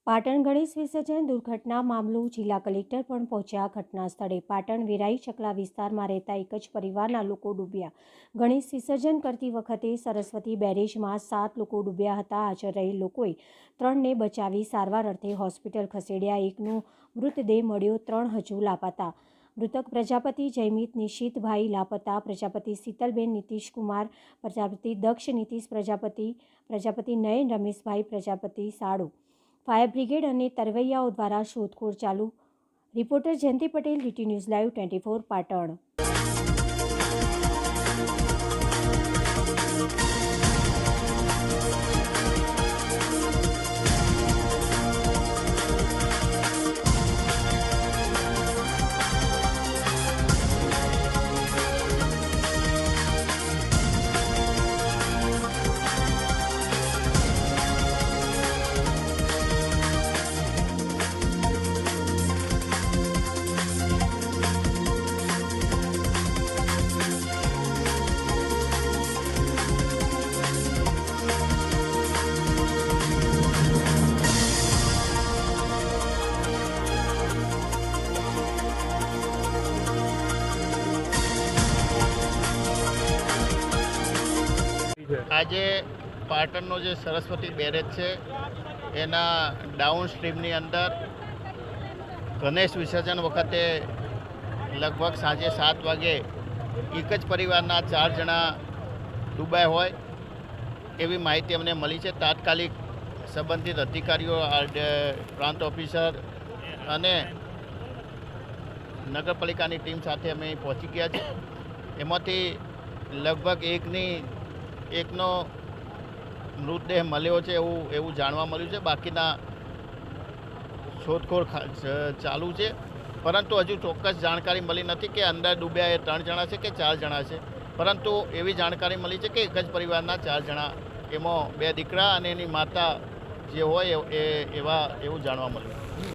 પાટણ ગણેશ વિસર્જન દુર્ઘટના મામલો જિલ્લા કલેક્ટર પણ પહોંચ્યા ઘટના સ્થળે। પાટણ વેરાઈ ચકલા વિસ્તારમાં રહેતા એક જ પરિવારના લોકો ડૂબ્યા। ગણેશ વિસર્જન કરતી વખતે સરસ્વતી બેરેજમાં 7 લોકો ડૂબ્યા હતા। હાજર રહેલ લોકોએ 3ને બચાવી સારવાર અર્થે હોસ્પિટલ ખસેડ્યા। એકનો મૃતદેહ મળ્યો, 3 હજુ લાપતા। મૃતક પ્રજાપતિ જયમિત નિશિતભાઈ લાપતા, પ્રજાપતિ શીતલબેન નીતિશકુમાર, પ્રજાપતિ દક્ષ નીતિશ પ્રજાપતિ નયન રમેશભાઈ પ્રજાપતિ સાડુ। ફાયર બ્રિગેડ અને તરવૈયાઓ દ્વારા શોધખોળ ચાલુ। Reporter Jayanti Patel, DT news live 24 Patan. આજે પાટણનો જે સરસ્વતી બેરેજ છે એના ડાઉન સ્ટ્રીમની અંદર ગણેશ વિસર્જન વખતે લગભગ સાંજે 7 વાગે એક જ પરિવારના 4 જણા ડૂબ્યા હોય એવી માહિતી અમને મળી છે। તાત્કાલિક સંબંધિત અધિકારીઓ, પ્રાંત ઓફિસર અને નગરપાલિકાની ટીમ સાથે અમે પહોંચી ગયા છે। એમાંથી લગભગ એકનો મૃતદેહ મળ્યો છે એવું જાણવા મળ્યું છે। બાકીના શોધખોળ ચાલુ છે, પરંતુ હજુ ચોક્કસ જાણકારી મળી નથી કે અંદર ડૂબ્યા એ 3 જણા છે કે 4 જણા છે। પરંતુ એવી જાણકારી મળી છે કે એક જ પરિવારના 4 જણા, એમાં 2 દીકરા અને એની માતા જે હોય એવું જાણવા મળ્યું।